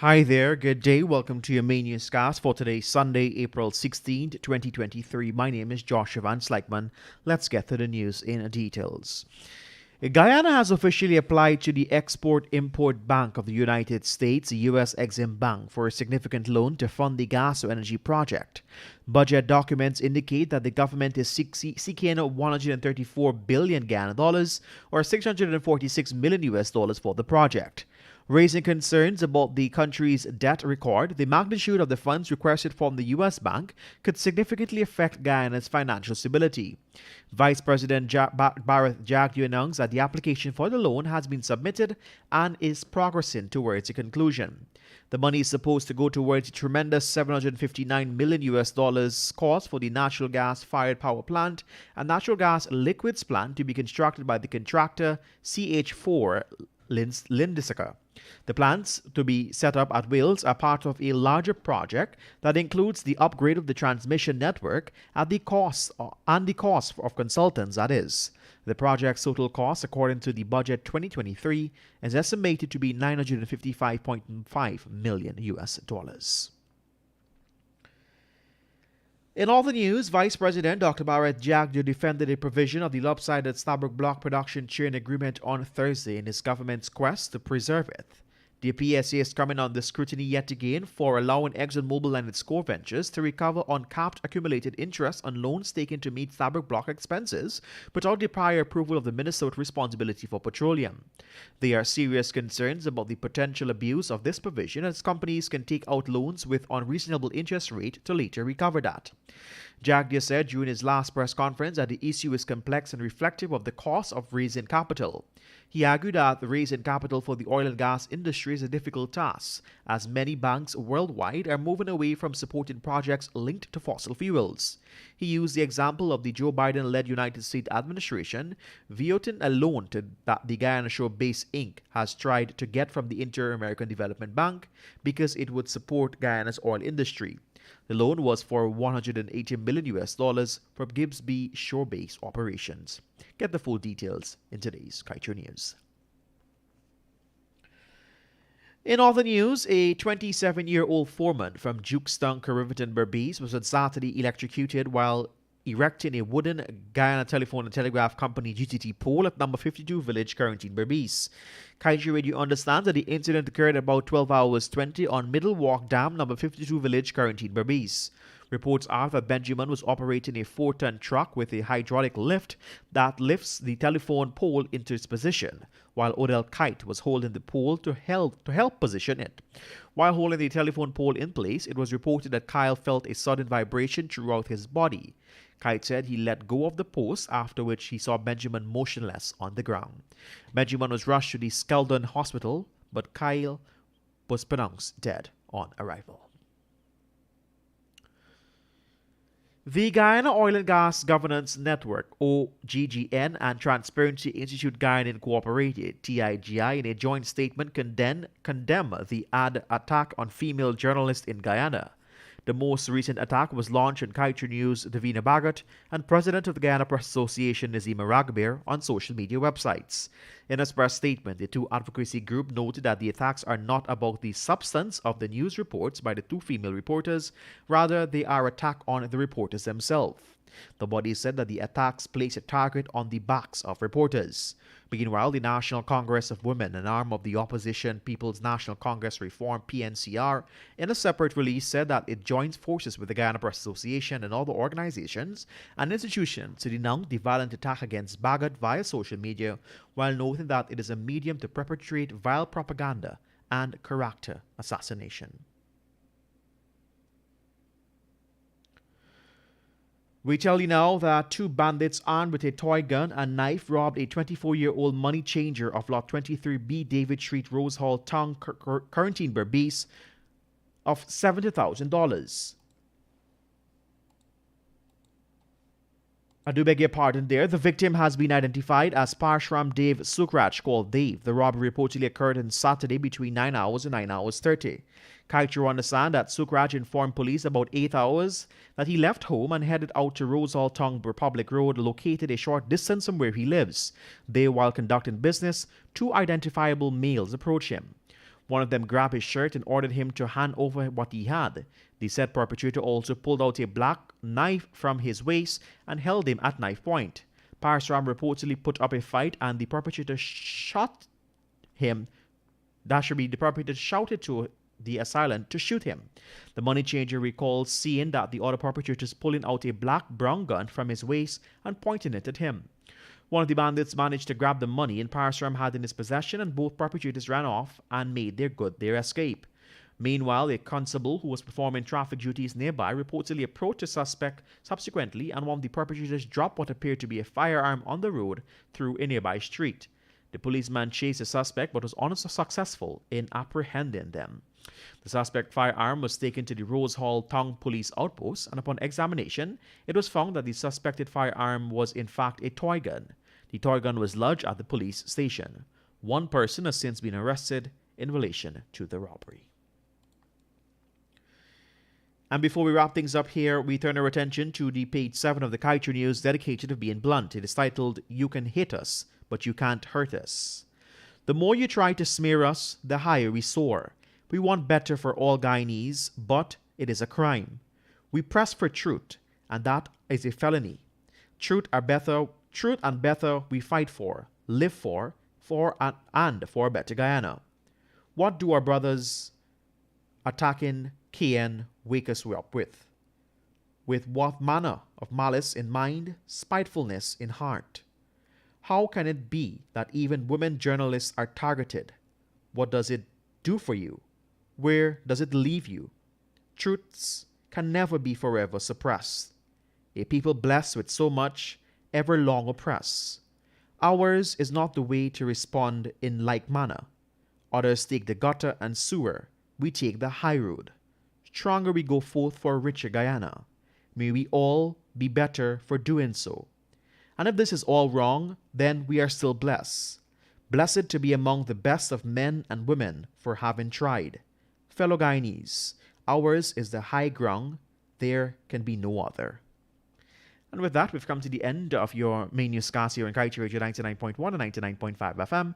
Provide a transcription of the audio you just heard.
Hi there, good day. Welcome to your main newscast for today, Sunday, April 16th, 2023. My name is Joshua Van Slyckman. Let's get to the news in details. Guyana has officially applied to the Export-Import Bank of the United States, the U.S. Exim Bank, for a significant loan to fund the gas to energy project. Budget documents indicate that the government is seeking 134 billion Guyana dollars, or 646 million US dollars for the project. Raising concerns about the country's debt record, the magnitude of the funds requested from the U.S. bank could significantly affect Guyana's financial stability. Vice President Barrett Jagdeo announced that the application for the loan has been submitted and is progressing towards a conclusion. The money is supposed to go towards a tremendous 759 million US dollars cost for the natural gas-fired power plant and natural gas liquids plant to be constructed by the contractor CH4 Lindisaker. The plants to be set up at Wales are part of a larger project that includes the upgrade of the transmission network at the cost of consultants, that is. The project's total cost, according to the budget 2023, is estimated to be 955.5 million US dollars. In all the news, Vice President Dr. Barrett Jagdeo defended a provision of the lopsided Stabroek Block production sharing agreement on Thursday in his government's quest to preserve it. The PSA is coming under scrutiny yet again for allowing ExxonMobil and its core ventures to recover uncapped accumulated interest on loans taken to meet Stabroek Block expenses without the prior approval of the Minnesota Responsibility for Petroleum. There are serious concerns about the potential abuse of this provision, as companies can take out loans with unreasonable interest rate to later recover that. Jagdeo said during his last press conference that the issue is complex and reflective of the cost of raising capital. He argued that raising capital for the oil and gas industry is a difficult task, as many banks worldwide are moving away from supporting projects linked to fossil fuels. He used the example of the Joe Biden-led United States administration vetoing a loan that the Guyana Shore-based Inc. has tried to get from the Inter-American Development Bank because it would support Guyana's oil industry. The loan was for 180 million US dollars from Gibbs B shore-based operations. Get the full details in today's Kaieteur News. In other news, a 27-year-old foreman from Jukestown, Riverton, Berbice was on Saturday electrocuted while erecting a wooden Guyana Telephone and Telegraph Company GTT pole at number 52 Village, Quarantine, Berbice. Kaieteur Radio understands that the incident occurred about 12 hours 20 on Middle Walk Dam, number 52 Village, Quarantine, Berbice. Reports are that Benjamin was operating a 4-ton truck with a hydraulic lift that lifts the telephone pole into its position, while Odell Kite was holding the pole to help position it. While holding the telephone pole in place, it was reported that Kyle felt a sudden vibration throughout his body. Kite said he let go of the post, after which he saw Benjamin motionless on the ground. Benjamin was rushed to the Skeldon Hospital, but Kyle was pronounced dead on arrival. The Guyana Oil and Gas Governance Network, OGGN, and Transparency Institute Guyana Incorporated, TIGI, in a joint statement condemn the attack on female journalists in Guyana. The most recent attack was launched on Kaieteur News' Davina Bagot and President of the Guyana Press Association Nazima Ragbir on social media websites. In a press statement, the two advocacy group noted that the attacks are not about the substance of the news reports by the two female reporters, rather they are an attack on the reporters themselves. The body said that the attacks place a target on the backs of reporters. Meanwhile, the National Congress of Women, an arm of the opposition People's National Congress Reform (PNCR), in a separate release said that it joins forces with the Guyana Press Association and other organizations and institutions to denounce the violent attack against Bagot via social media, while noting that it is a medium to perpetrate vile propaganda and character assassination. We tell you now that two bandits armed with a toy gun and knife robbed a 24-year-old money changer of Lot 23B David Street, Rose Hall, Town, Quarantine, Berbice, of $70,000. I do beg your pardon there. The victim has been identified as Parshram Dave Sukraj, called Dave. The robbery reportedly occurred on Saturday between 9 hours and 9 hours 30. Kaieteur understand that Sukraj informed police about 8 hours that he left home and headed out to Rosal Tongue Republic Road, located a short distance from where he lives. There, while conducting business, two identifiable males approached him. One of them grabbed his shirt and ordered him to hand over what he had. The said perpetrator also pulled out a black knife from his waist and held him at knife point. Parasram reportedly put up a fight and the perpetrator shot him. The perpetrator shouted to the assailant to shoot him. The money changer recalls seeing that the other perpetrators pulling out a black brown gun from his waist and pointing it at him. One of the bandits managed to grab the money and Parasram had in his possession, and both perpetrators ran off and made their escape. Meanwhile, a constable who was performing traffic duties nearby reportedly approached the suspect subsequently, and one of the perpetrators dropped what appeared to be a firearm on the road through a nearby street. The policeman chased the suspect but was unsuccessful in apprehending them. The suspect's firearm was taken to the Rose Hall Town Police Outpost, and upon examination, it was found that the suspected firearm was in fact a toy gun. The toy gun was lodged at the police station. One person has since been arrested in relation to the robbery. And before we wrap things up here, we turn our attention to the page 7 of the Kaieteur News dedicated to being blunt. It is titled, "You Can Hit Us, But You Can't Hurt Us." The more you try to smear us, the higher we soar. We want better for all Guyanese, but it is a crime. We press for truth, and that is a felony. Truth and better we fight for, live for and for a better Guyana. What do our brothers attacking KN wake us up with? With what manner of malice in mind, spitefulness in heart? How can it be that even women journalists are targeted? What does it do for you? Where does it leave you? Truths can never be forever suppressed. A people blessed with so much, ever long oppressed. Ours is not the way to respond in like manner. Others take the gutter and sewer, we take the high road. Stronger we go forth for a richer Guyana. May we all be better for doing so. And if this is all wrong, then we are still blessed. Blessed to be among the best of men and women for having tried. Fellow Guyanese, ours is the high ground, there can be no other. And with that, we've come to the end of your main newscast here on Kaieteur Radio 99.1 and 99.5 FM.